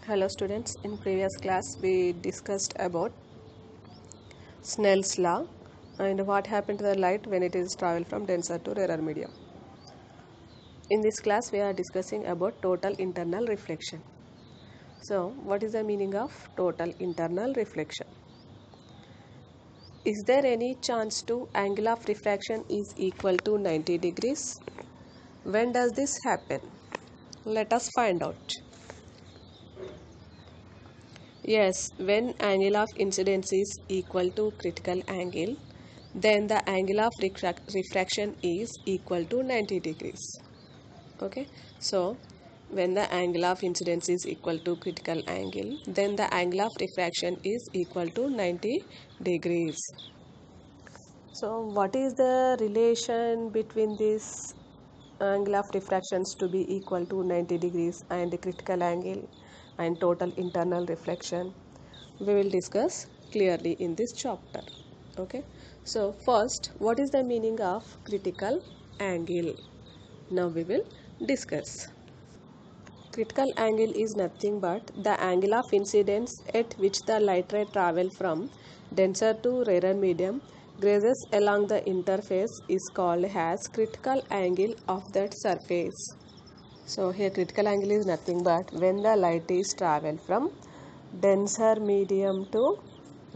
Hello students, in previous class we discussed about Snell's law and what happened to the light when it is travel from denser to rarer medium. In this class we are discussing about total internal reflection. So what is the meaning of total internal reflection? Is there any chance to angle of refraction is equal to 90 degrees? When does this happen? Let us find out. Yes, when angle of incidence is equal to critical angle, then the angle of refraction is equal to 90 degrees. Okay, so when the angle of incidence is equal to critical angle, then the angle of refraction is equal to 90 degrees. So what is the relation between this angle of refractions to be equal to 90 degrees and the critical angle and total internal reflection? We will discuss clearly in this chapter. Okay, so first, what is the meaning of critical angle? Now we will discuss. Critical angle is nothing but the angle of incidence at which the light ray travel from denser to rarer medium grazes along the interface is called as critical angle of that surface. So here critical angle is nothing but when the light is travel from denser medium to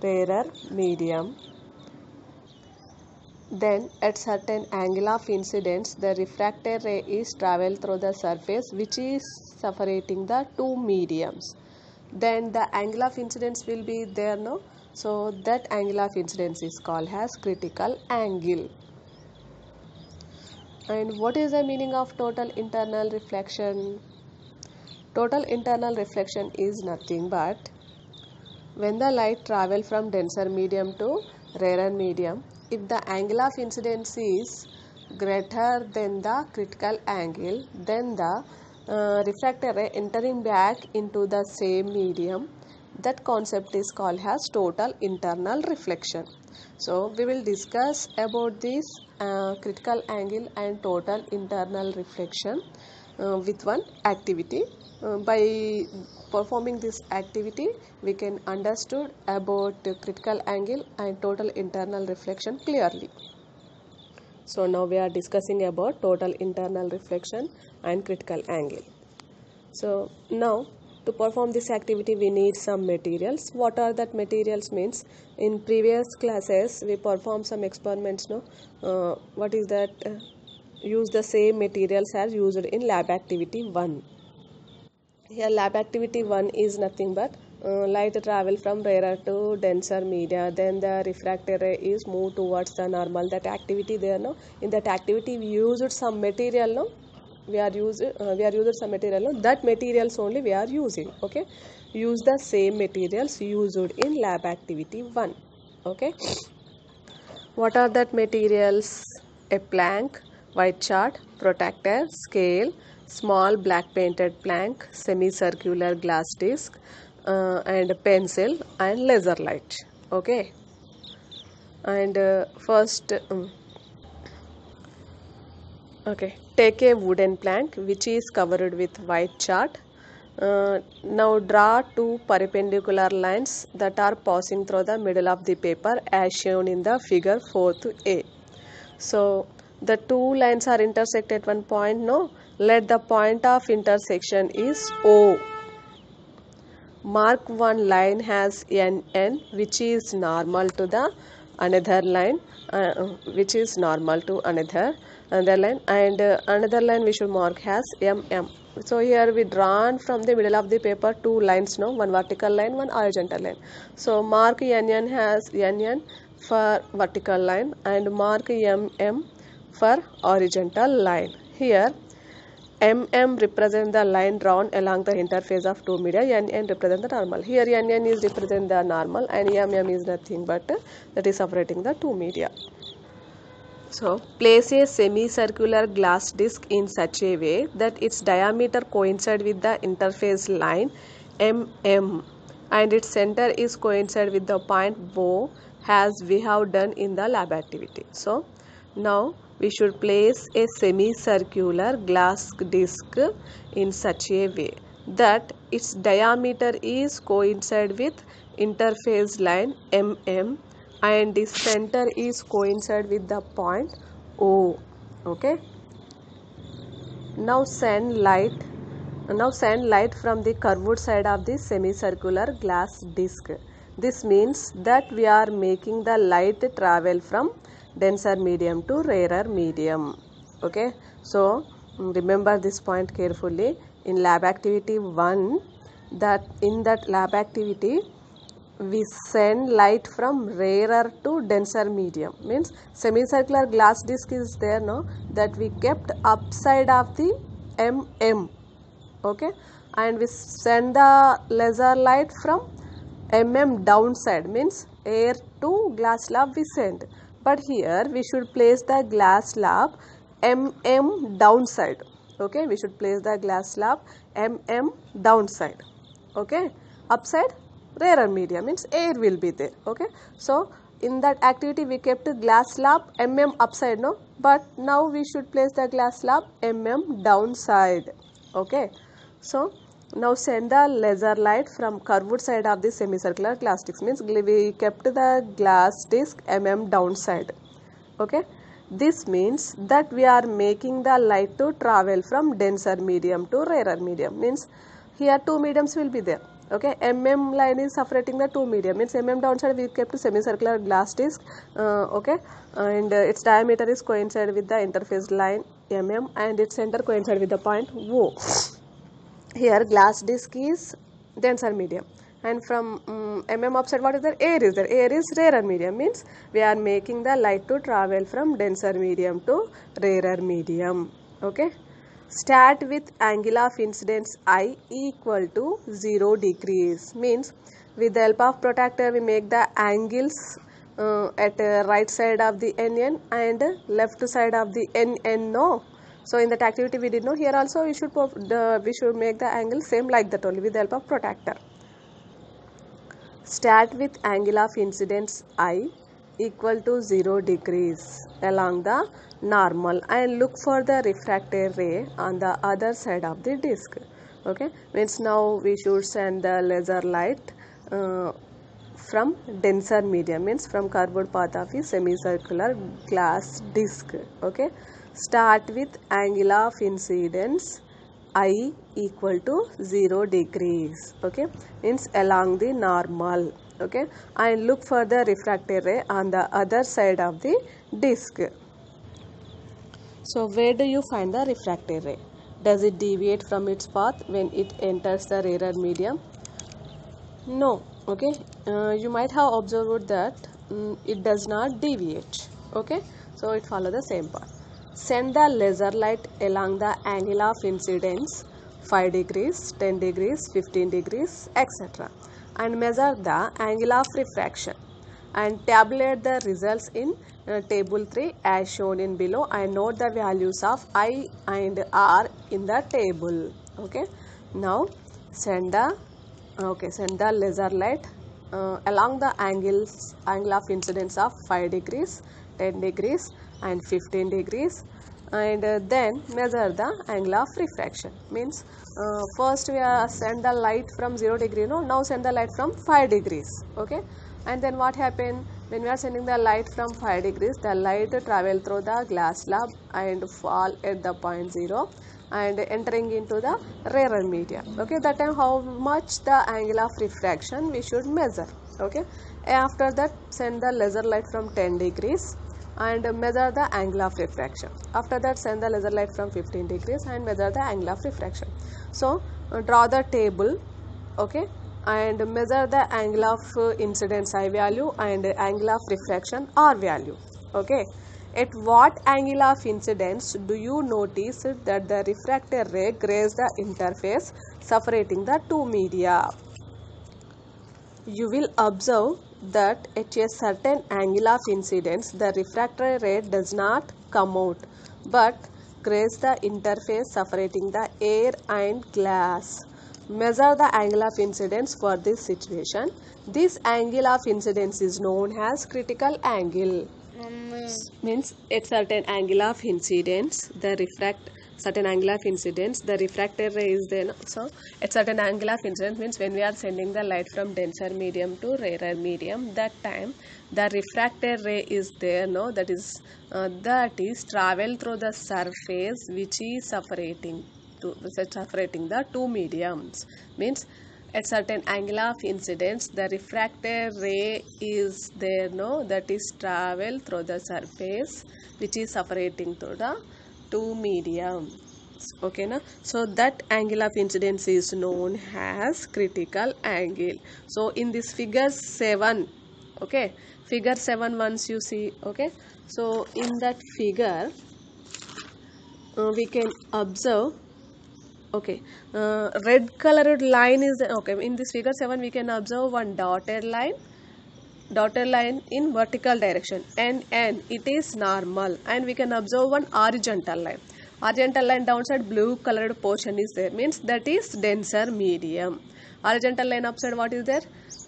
rarer medium, then at certain angle of incidence the refracted ray is travel through the surface which is separating the two mediums. Then the angle of incidence will be there, no? So that angle of incidence is called as critical angle. And what is the meaning of total internal reflection? Total internal reflection is nothing but when the light travel from denser medium to rarer medium, if the angle of incidence is greater than the critical angle, then the refracted ray entering back into the same medium, that concept is called as total internal reflection. So we will discuss about this critical angle and total internal reflection with one activity. By performing this activity, we can understood about critical angle and total internal reflection clearly. So now we are discussing about total internal reflection and critical angle. So now to perform this activity we need some materials. What are that materials means? In previous classes we performed some experiments, no? What is that? Use the same materials as used in lab activity 1. Here lab activity 1 is nothing but light travel from rarer to denser media, then the refracted ray is moved towards the normal. That activity there, no? In that activity we used some material, no? We are used some material, no? That materials only we are using. Okay, use the same materials used in lab activity 1. Okay, what are that materials? A plank, white chart, protractor, scale, small black painted plank, semicircular glass disc, and pencil and laser light. Okay, and first okay, take a wooden plank which is covered with white chart. Now draw two perpendicular lines that are passing through the middle of the paper as shown in the figure 4a. So the two lines are intersect at one point, no? Let the point of intersection is O. Mark one line as NN which is normal to the another line, which is normal to another line, and another line we should mark as MM. So here we drawn from the middle of the paper two lines, no? One vertical line, one horizontal line. So mark NN as NN for vertical line and mark MM for horizontal line. Here MM represent the line drawn along the interface of two media, NN represent the normal. Here NN is represent the normal and MM is nothing but that is separating the two media. So place a semicircular glass disc in such a way that its diameter coincide with the interface line MM and its center is coincide with the point O as we have done in the lab activity. So now we should place a semicircular glass disc in such a way that its diameter is coincide with interface line mm and the center is coincide with the point O. Okay. Now send light from the curved side of the semicircular glass disc. This means that we are making the light travel from denser medium to rarer medium. Okay, so remember this point carefully. In lab activity 1, in that lab activity we send light from rarer to denser medium, means semicircular glass disc is there, no, that we kept upside of the okay, and we send the laser light from downside, means air to glass slab we send, but here we should place the glass slab downside. Okay, we should place the glass slab downside. Okay, upside rarer medium, means air will be there. Okay, so in that activity we kept glass slab upside, no, but now we should place the glass slab downside. Okay, so now send the laser light from curved side of the semicircular glass disc, means we kept the glass disc downside. Okay, this means that we are making the light to travel from denser medium to rarer medium, means here two mediums will be there. Okay, line is separating the two medium, means downside we kept semicircular glass disc. Okay, and its diameter is coincide with the interface line and its center coincide with the point O. Here glass disc is denser medium, and from upside what is there? Air is there. Air is rarer medium, means we are making the light to travel from denser medium to rarer medium. Okay, start with angle of incidence I equal to 0 degrees, means with the help of protractor we make the angles at right side of the NN and left side of the NN, no. So in that activity we did know, here also we should make the angle same like that only with the help of protractor. Start with angle of incidence I equal to 0 degrees along the normal and look for the refracted ray on the other side of the disc. Okay, means now we should send the laser light from denser medium, means from curved path of a semicircular glass disc. Okay, start with angle of incidence I equal to 0 degrees. Okay, means along the normal. Okay, and look for the refracted ray on the other side of the disc. So where do you find the refracted ray? Does it deviate from its path when it enters the rarer medium? No. Okay, you might have observed that it does not deviate. Okay, so it follows the same path. Send the laser light along the angle of incidence 5 degrees, 10 degrees, 15 degrees, etc. and measure the angle of refraction and tabulate the results in table 3 as shown in below, and note the values of I and R in the table. Okay, now send the laser light along the angle of incidence of 5 degrees, 10 degrees and 15 degrees, and then measure the angle of refraction, means first we are send the light from 0 degree, no, now send the light from 5 degrees. Okay, and then what happened when we are sending the light from 5 degrees, the light travel through the glass slab and fall at the point 0 and entering into the rarer media. Okay, that time how much the angle of refraction we should measure. Okay, after that send the laser light from 10 degrees and measure the angle of refraction. After that send the laser light from 15 degrees and measure the angle of refraction. So draw the table. Okay, and measure the angle of incidence I value and angle of refraction R value. Okay, at what angle of incidence do you notice that the refracted ray grazed the interface separating the two media? You will observe that at a certain angle of incidence the refracted ray does not come out but grazes the interface separating the air and glass. Measure the angle of incidence for this situation. This angle of incidence is known as critical angle. Means at certain angle of incidence the certain angle of incidence, the refracted ray is there. So at certain angle of incidence means when we are sending the light from denser medium to rarer medium, that time the refracted ray is there, no, that is travel through the surface which is separating the two mediums. Means at certain angle of incidence the refracted ray is there, no, that is travel through the surface which is separating to the two mediums. Okay na? So that angle of incidence is known as critical angle. So in this figure 7, okay, figure 7 once you see, okay, so in that figure we can observe, okay, red colored line is, okay, in this figure 7 we can observe one dotted line in vertical direction, and it is normal, and we can observe one horizontal line downside blue colored portion is there, means that is denser medium. Horizontal line upside what is there,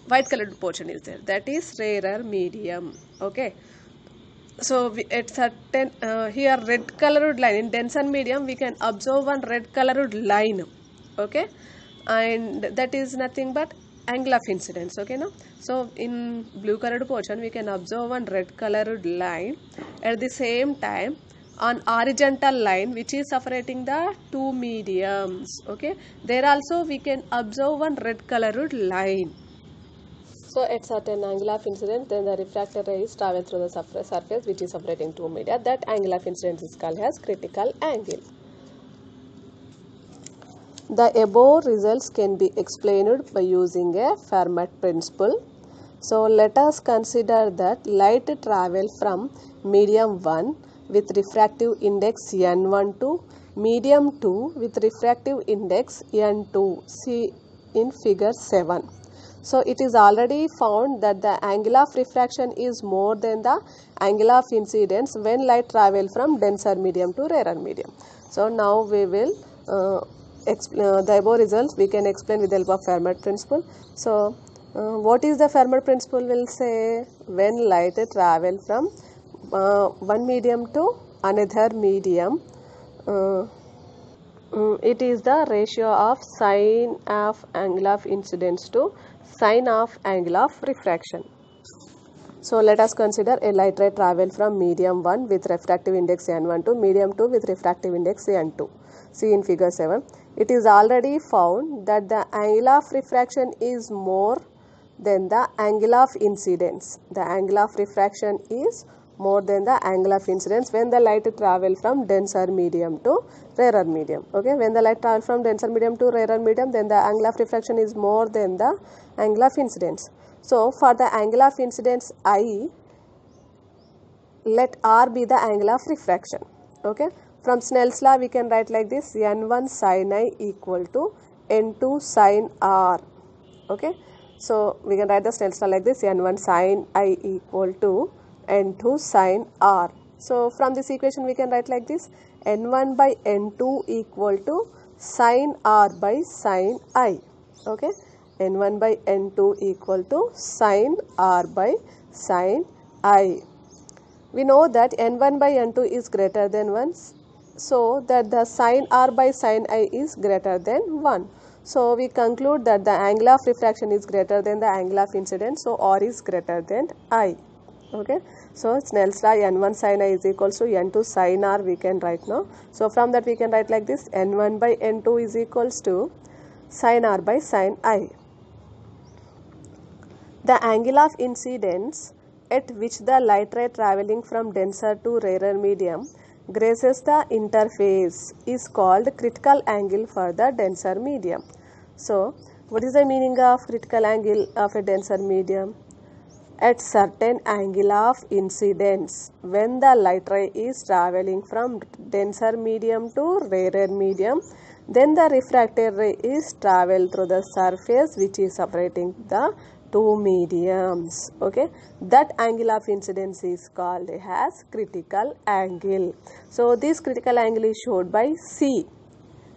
white colored portion is there, that is rarer medium. Okay, so at certain here red colored line in denser medium we can observe one red colored line, okay, and that is nothing but angle of incidence. Okay, now so in blue colored portion we can observe one red colored line. At the same time on horizontal line which is separating the two mediums, okay, there also we can observe one red colored line. So at certain angle of incidence, then the refracted rays travel through the surface which is separating two media. That angle of incidence is called as critical angle. The above results can be explained by using a Fermat principle. So let us consider that light travel from medium 1 with refractive index N1 to medium 2 with refractive index N2. See in figure 7. So it is already found that the angle of refraction is more than the angle of incidence when light travel from denser medium to rarer medium. So now we will the above results we can explain with the help of Fermat principle. So what is the Fermat principle? Will say when light travel from one medium to another medium, it is the ratio of sine of angle of incidence to sine of angle of refraction. So let us consider a light ray travel from medium 1 with refractive index N1 to medium 2 with refractive index N2. See in figure 7. It is already found that the angle of refraction is more than the angle of incidence. The angle of refraction is more than the angle of incidence when the light travel from denser medium to rarer medium. Okay, when the light travel from denser medium to rarer medium, then the angle of refraction is more than the angle of incidence. So for the angle of incidence I, let R be the angle of refraction. Okay, from Snell's law we can write like this: N1 sin I equal to N2 sin R. Okay, so we can write the Snell's law like this: N1 sin I equal to N2 sin R. So from this equation we can write like this: N1 by N2 equal to sin R by sin I. Okay, N1 by N2 equal to sin R by sin I. We know that N1 by N2 is greater than 1, so that the sin R by sin I is greater than 1. So we conclude that the angle of refraction is greater than the angle of incidence, so R is greater than I. Okay, so Snell's law N1 sin I is equals to N2 sin R we can write now. So from that we can write like this: N1 by N2 is equals to sin R by sin I. The angle of incidence at which the light ray traveling from denser to rarer medium grazes the interface is called critical angle for the denser medium. So what is the meaning of critical angle of a denser medium? At certain angle of incidence, when the light ray is traveling from denser medium to rarer medium, then the refracted ray is travel through the surface which is separating the two mediums. Okay, that angle of incidence is called as critical angle. So this critical angle is showed by C.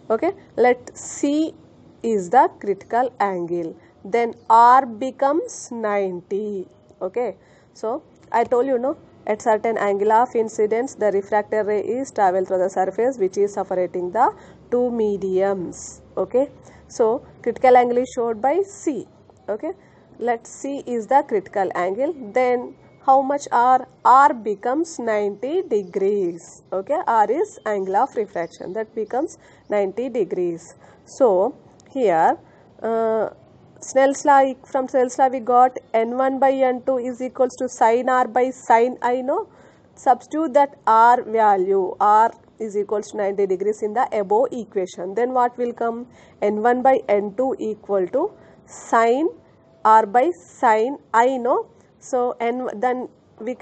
Okay, let C is the critical angle, then R becomes 90. Okay, so I told you, no, at certain angle of incidence the refracted ray is travel through the surface which is separating the two mediums. Okay, so critical angle is showed by C. Okay, let C is the critical angle. Then how much R? R becomes 90 degrees. Okay, R is angle of refraction, that becomes 90 degrees. So here Snell's law, from Snell's law we got N1 by N2 is equals to sin R by sin I. No, substitute that R value, R is equals to 90 degrees in the above equation. Then what will come? N1 by N2 equal to sin R by sin I. No, so then we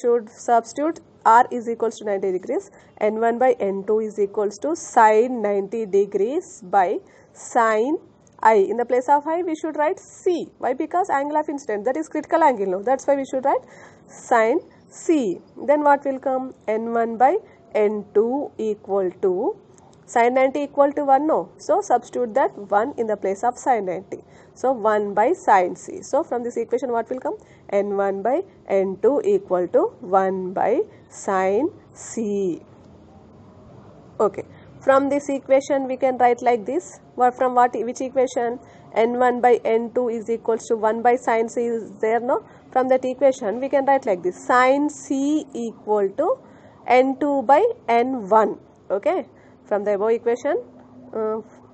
should substitute R is equals to 90 degrees. N1 by N2 is equals to sin 90 degrees by sin I. In the place of I we should write C. Why? Because angle of incidence, that is critical angle. No, that's why we should write sin C. Then what will come? N1 by N2 equal to sin 90 equal to 1. No, so substitute that 1 in the place of sin 90. So 1 by sin C. So from this equation what will come? N1 by N2 equal to 1 by sin C. Okay. From this equation we can write like this. From which equation? N1 by N2 is equals to 1 by sin C is there. No, from that equation we can write like this. Sin C equal to N2 by N1. Okay, from the above equation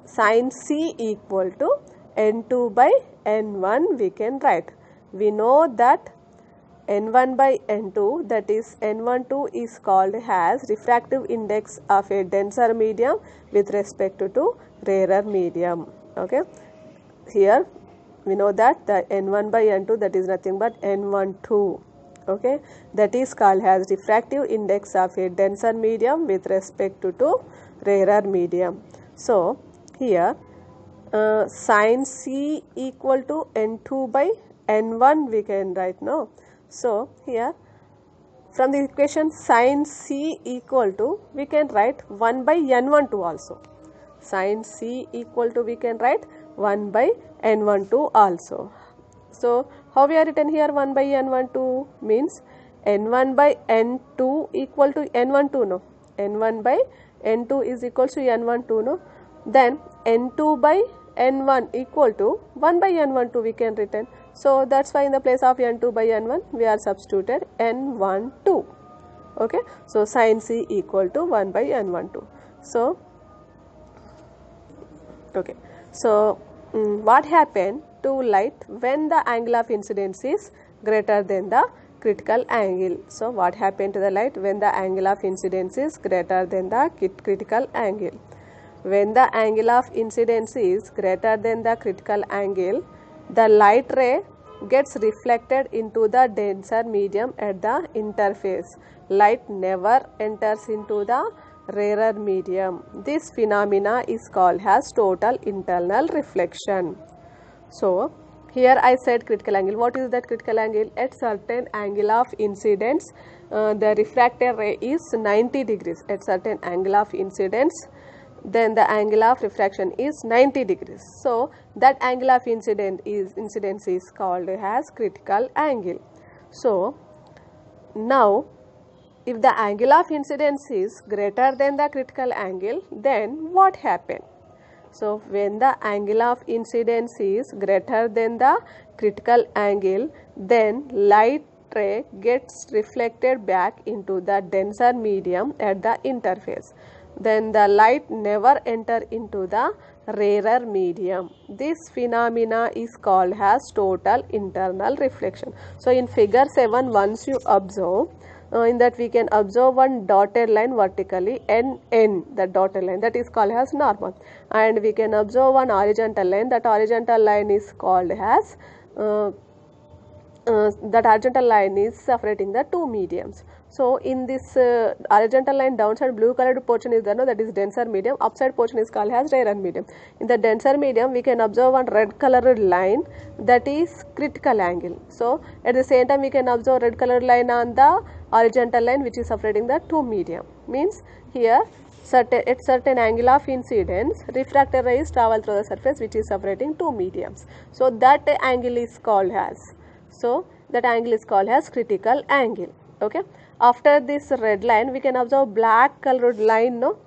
sin C equal to N2 by N1 we can write. We know that N1 by N2, that is N12 is called as refractive index of a denser medium with respect to rarer medium. Okay, here we know that the N1 by N2, that is nothing but N12. Okay, that is called as refractive index of a denser medium with respect to rarer medium. So here sin C equal to N2 by N1 we can write. No, so here from the equation sin C equal to we can write 1 by N12 also. Sin C equal to we can write 1 by N12 also. So how we are written here 1 by N12 means N1 by N2 equal to N12. No, N1 by N2 is equal to N12. No, then N2 by N1 equal to 1 by N12 we can written. So that's why in the place of N2 by N1 we are substituted N12. Okay, so sin C equal to 1 by N12. So okay, so what happened to light when the angle of incidence is greater than the critical angle? So what happened to the light when the angle of incidence is greater than the critical angle? When the angle of incidence is greater than the critical angle, the light ray gets reflected into the denser medium at the interface. Light never enters into the rarer medium. This phenomena is called as total internal reflection. So here I said critical angle. What is that critical angle? At certain angle of incidence, the refracted ray is 90 degrees. At certain angle of incidence, then the angle of refraction is 90 degrees. So that angle of incidence is called as critical angle. So now if the angle of incidence is greater than the critical angle, then what happened? So when the angle of incidence is greater than the critical angle, then light ray gets reflected back into the denser medium at the interface. Then the light never enter into the rarer medium. This phenomena is called as total internal reflection. So in figure 7, once you observe, in that we can observe one dotted line vertically, NN, the dotted line, that is called as normal, and we can observe one horizontal line. That horizontal line is called as that horizontal line is separating the two mediums. So in this horizontal line, downside blue colored portion is there, no, that is denser medium. Upside portion is called as rarer medium. In the denser medium we can observe one red colored line, that is critical angle. So at the same time we can observe red colored line on the horizontal line which is separating the two medium. Means here at certain angle of incidence, refracted rays travel through the surface which is separating two mediums. So that angle is called as, that angle is called as critical angle. Okay, after this red line we can observe black colored line, no?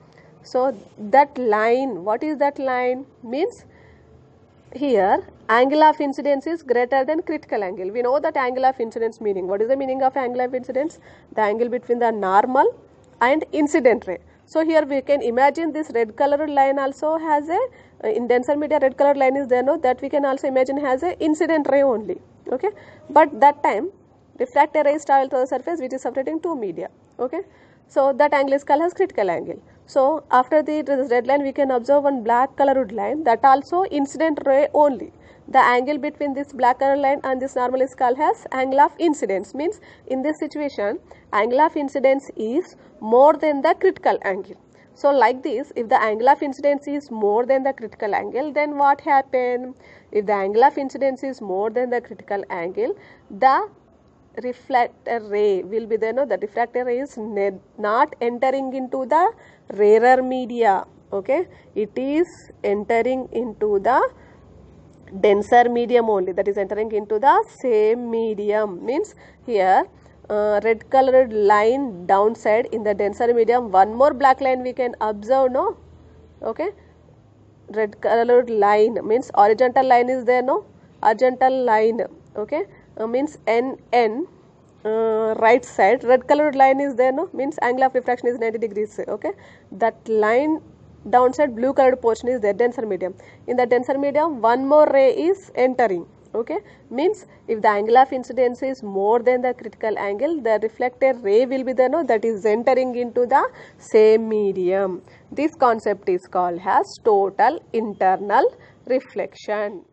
So that line, what is that line? Means here angle of incidence is greater than critical angle. We know that angle of incidence meaning. What is the meaning of angle of incidence? The angle between the normal and incident ray. So here we can imagine this red colored line also has a in denser media red colored line is there, no? That we can also imagine has a incident ray only. Okay, but that time refracted rays travel to the surface which is separating two media. Okay, so that angle is called as critical angle. So after the red line we can observe one black colored line, that also incident ray only. The angle between this black colored line and this normal is called as angle of incidence. Means in this situation angle of incidence is more than the critical angle. So like this, if the angle of incidence is more than the critical angle, then what happen? If the angle of incidence is more than the critical angle, the reflector ray will be there, no? The refractor ray is not entering into the rarer media. Okay, it is entering into the denser medium only, that is entering into the same medium. Means here red colored line downside in the denser medium, one more black line we can observe, no? Okay, red colored line means horizontal line is there, no? Horizontal line, okay, means NN right side, red colored line is there, no? Means angle of refraction is 90 degrees. Okay, that line downside blue colored portion is there, denser medium. In the denser medium one more ray is entering. Okay, means if the angle of incidence is more than the critical angle, the reflected ray will be there, no? That is entering into the same medium. This concept is called as total internal reflection.